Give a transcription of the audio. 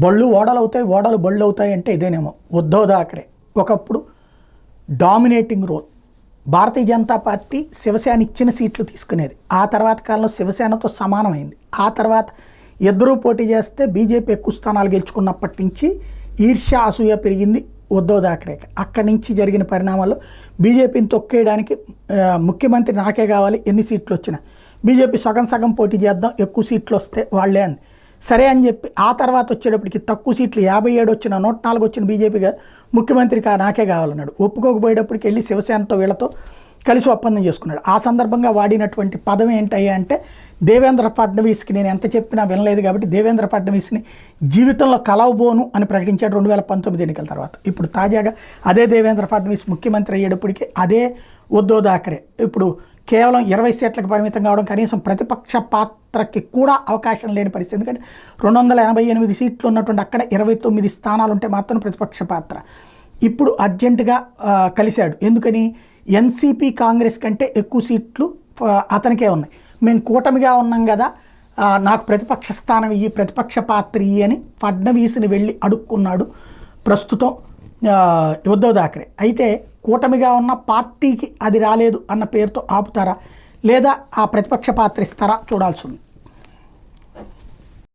బళ్ళు ఓడలు అవుతాయి, ఓడలు బళ్ళు అవుతాయి అంటే ఇదేనేమో. ఉద్ధవ్ థాకరే ఒకప్పుడు dominating role. Bharatiya Janata party Shiv Sena ఇచ్చిన సీట్లు తీసుకునేది. ఆ తర్వాత కాలంలో శివసేనతో సమానమైంది. ఆ తర్వాత ఇద్దరూ పోటీ చేస్తే బీజేపీ ఎక్కువ స్థానాలు గెలుచుకున్నప్పటి నుంచి ఈర్ష్య అసూయ పెరిగింది ఉద్ధవ్ థాకరేకి. అక్కడి నుంచి జరిగిన పరిణామాల్లో బీజేపీని తొక్కేయడానికి ముఖ్యమంత్రి నాకే కావాలి, ఎన్ని సీట్లు వచ్చినా బీజేపీ సగం సగం పోటీ చేద్దాం, ఎక్కువ సీట్లు వస్తే వాళ్ళే అంది. సరే అని చెప్పి ఆ తర్వాత వచ్చేటప్పటికి తక్కువ సీట్లు 57 వచ్చిన 104 వచ్చిన బీజేపీగా ముఖ్యమంత్రి నాకే కావాలన్నాడు. ఒప్పుకోకపోయేటప్పటికి వెళ్ళి శివసేనతో వీళ్ళతో కలిసి ఒప్పందం చేసుకున్నాడు. ఆ సందర్భంగా వాడినటువంటి పదం ఏంటయ్యా అంటే, దేవేంద్ర ఫడ్నవీస్కి నేను ఎంత చెప్పినా వినలేదు కాబట్టి దేవేంద్ర ఫడ్నవీస్ని జీవితంలో కలవబోను అని ప్రకటించాడు 2019 ఎన్నికల తర్వాత. ఇప్పుడు తాజాగా అదే దేవేంద్ర ఫడ్నవీస్ ముఖ్యమంత్రి అయ్యేటప్పటికి అదే ఉద్ధవ్ థాకరే ఇప్పుడు కేవలం 20 సీట్లకు పరిమితం కావడం, కనీసం ప్రతిపక్ష పాత్రకి కూడా అవకాశం లేని పరిస్థితి. ఎందుకంటే 288 సీట్లు ఉన్నటువంటి అక్కడ 29 స్థానాలు ఉంటే మాత్రం ప్రతిపక్ష పాత్ర. ఇప్పుడు అర్జెంటుగా కలిశాడు. ఎందుకని? ఎన్సీపీ కాంగ్రెస్ కంటే ఎక్కువ సీట్లు అతనికే ఉన్నాయి. మేము కూటమిగా ఉన్నాం కదా, నాకు ప్రతిపక్ష స్థానం ఇయ్యి, ప్రతిపక్ష పాత్ర ఇయ్యి అని ఫడ్నవీస్ని వెళ్ళి అడుక్కున్నాడు ప్రస్తుతం ఉద్ధవ్ థాకరే. అయితే కూటమిగా ఉన్న పార్టీకి అది రాలేదు అన్న పేరుతో ఆపుతారా, లేదా ఆ ప్రతిపక్ష పాత్ర ఇస్తారా చూడాల్సి ఉంది.